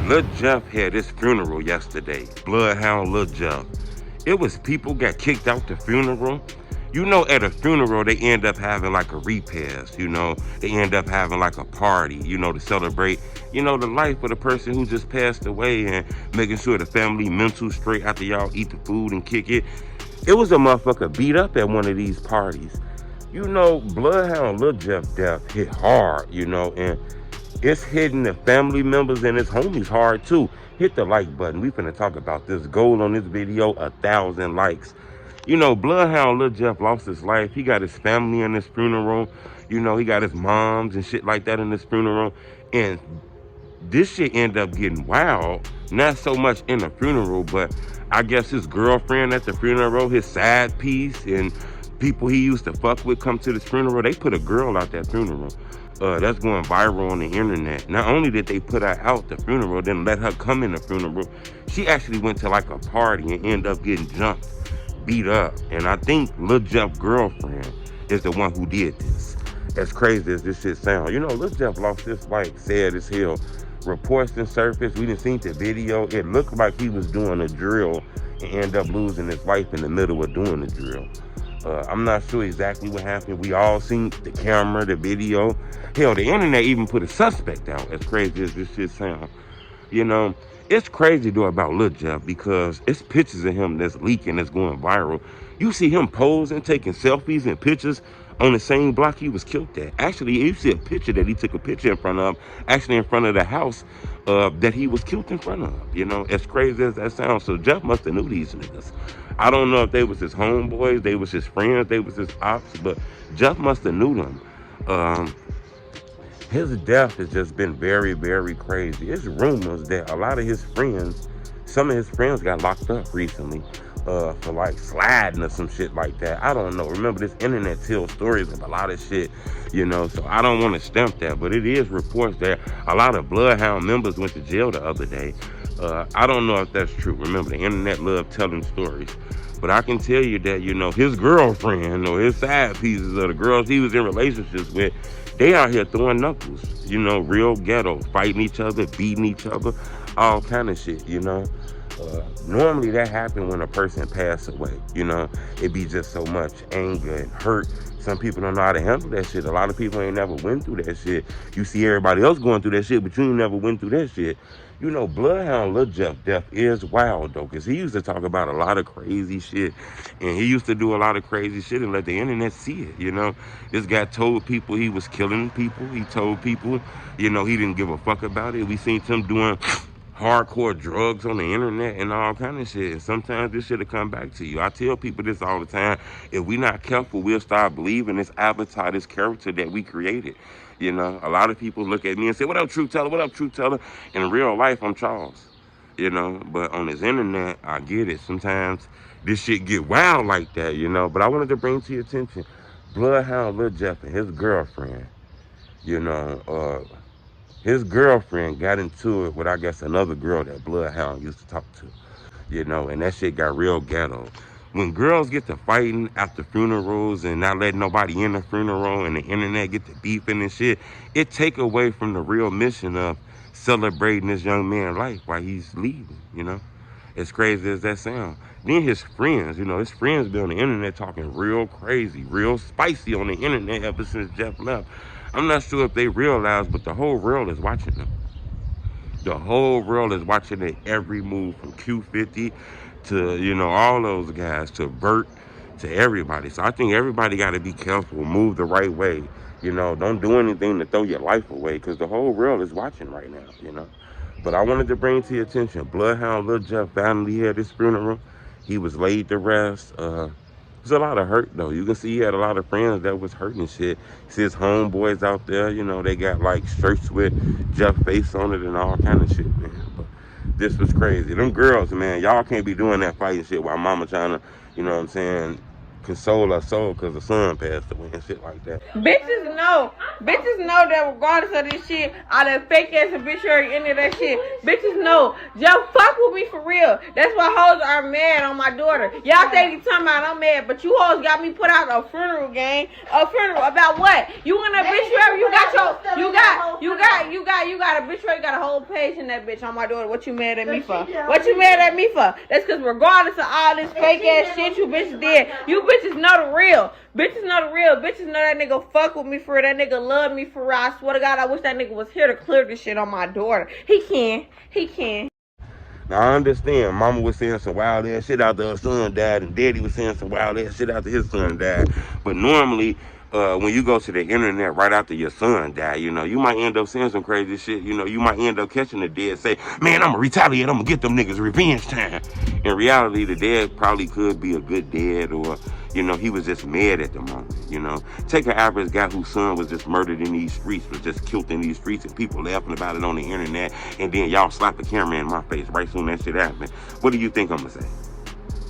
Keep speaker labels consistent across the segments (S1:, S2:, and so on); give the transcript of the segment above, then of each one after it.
S1: Lil Jeff had his funeral yesterday. Bloodhound Lil Jeff. It was people got kicked out the funeral. You know, at a funeral, they end up having like a repass, you know. They end up having like a party, you know, to celebrate, you know, the life of the person who just passed away and making sure the family mental straight after y'all eat the food and kick it. It was a motherfucker beat up at one of these parties. You know, Bloodhound Lil Jeff death hit hard, you know, and it's hitting the family members and his homies hard too. Hit the like button. We finna talk about this. Goal on this video, 1,000 likes. You know, Bloodhound Lil Jeff lost his life. He got his family in his funeral. You know, he got his moms and shit like that in his funeral. And this shit ended up getting wild. Not so much in the funeral, but I guess his girlfriend at the funeral, his side piece, and people he used to fuck with come to this funeral. They put a girl out that funeral. That's going viral on the internet. Not only did they put her out the funeral, then let her come in the funeral, she actually went to like a party and ended up getting jumped, beat up. And I think Lil Jeff's girlfriend is the one who did this. As crazy as this shit sounds. You know, Lil Jeff lost his life, sad as hell. Reports done surfaced. We didn't see the video. It looked like he was doing a drill and ended up losing his life in the middle of doing the drill. I'm not sure exactly what happened. We all seen the camera, the video. Hell, the internet even put a suspect out, as crazy as this shit sounds. You know, it's crazy though about Lil Jeff because it's pictures of him that's leaking, that's going viral. You see him posing, taking selfies and pictures on the same block he was killed at. Actually, you see a picture that he took a picture in front of, actually in front of the house that he was killed in front of. You know, as crazy as that sounds. So Jeff must have knew these niggas. I don't know if they was his homeboys, they was his friends, they was his ops, but Jeff must have knew them. His death has just been very, very crazy. It's rumors that a lot of his friends, some of his friends got locked up recently for like sliding or some shit like that. I don't know. Remember, this internet tells stories of a lot of shit, you know, so I don't want to stamp that, but it is reports that a lot of Bloodhound members went to jail the other day. I don't know if that's true. Remember, the internet love telling stories. But I can tell you that, you know, his girlfriend or his side pieces or the girls he was in relationships with, they out here throwing knuckles, you know, real ghetto, fighting each other, beating each other, all kind of shit, you know. Normally that happens when a person passes away, you know. It be just so much anger and hurt. Some people don't know how to handle that shit. A lot of people ain't never went through that shit. You see everybody else going through that shit, but you never went through that shit. You know, Bloodhound Lil Jeff death is wild though, because he used to talk about a lot of crazy shit, and he used to do a lot of crazy shit and let the internet see it, you know. This guy told people he was killing people. He told people, you know, he didn't give a fuck about it. We seen him doing hardcore drugs on the internet and all kind of shit. And sometimes this shit'll come back to you. I tell people this all the time. If we not careful, we'll start believing this avatar, this character that we created. You know, a lot of people look at me and say, "What up, TruthTeller? What up, TruthTeller?" In real life, I'm Charles. You know, but on this internet, I get it. Sometimes this shit get wild like that, you know. But I wanted to bring to your attention, Bloodhound Lil Jeff and his girlfriend, you know, his girlfriend got into it with, I guess, another girl that Bloodhound used to talk to, you know, and that shit got real ghetto. When girls get to fighting after funerals and not letting nobody in the funeral and the internet get to beefing and shit, it take away from the real mission of celebrating this young man's life while he's leaving, you know. As crazy as that sounds. Then his friends, you know, his friends be on the internet talking real crazy, real spicy on the internet ever since Jeff left. I'm not sure if they realize, but the whole world is watching them. The whole world is watching their every move, from Q50 to, you know, all those guys, to Bert, to everybody. So I think everybody got to be careful, move the right way. You know, don't do anything to throw your life away, because the whole world is watching right now, you know. But I wanted to bring to your attention, Bloodhound Lil Jeff finally had his funeral. He was laid to rest. There's a lot of hurt though. You can see he had a lot of friends that was hurting shit. See his homeboys out there, you know, they got like shirts with Jeff face on it and all kind of shit, man. But this was crazy. Them girls, man, y'all can't be doing that fighting shit while mama trying to, you know what I'm saying, console her soul because the son passed away and shit like that.
S2: Bitches know that regardless of this shit, all that fake ass obituary, any of that shit, bitches know. Just fuck with me for real. That's why hoes are mad on my daughter. Y'all think you talking about I'm mad, but you hoes got me put out a funeral gang. A funeral about what? You in a obituary? You got obituary. You got a whole page in that bitch on my daughter. What you mad at me for? What you mad at me for? That's because regardless of all this fake ass shit you bitches did, you bitches know the real. Bitches know the real. Bitches know that nigga fuck with me for real. That nigga love me for real. I swear to God, I wish that nigga was here to clear this shit on my daughter. He can.
S1: Now, I understand mama was saying some wild ass shit after her son died, and daddy was saying some wild ass shit after his son died. But normally, when you go to the internet right after your son died, you know, you might end up saying some crazy shit. You know, you might end up catching the dead say, man, I'm gonna retaliate. I'm gonna get them niggas revenge time. In reality, the dad probably could be a good dad, or, you know, he was just mad at the moment, you know. Take an average guy whose son was just murdered in these streets, was just killed in these streets, and people laughing about it on the internet, and then y'all slap the camera in my face right soon that shit happened. What do you think I'm gonna say?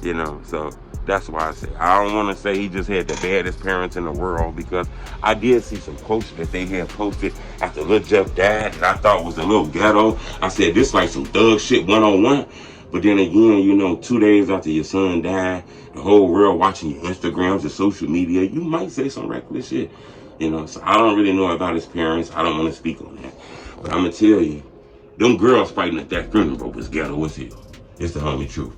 S1: You know, so that's why I say I don't want to say he just had the baddest parents in the world, because I did see some quotes that they had posted after Lil Jeff died that I thought was a little ghetto. I said, this like some thug shit 101. But then again, you know, 2 days after your son died, the whole world watching your Instagrams and social media, you might say some reckless shit. You know, so I don't really know about his parents. I don't want to speak on that. But I'm going to tell you, them girls fighting at that funeral was ghetto as hell. It's the homie truth.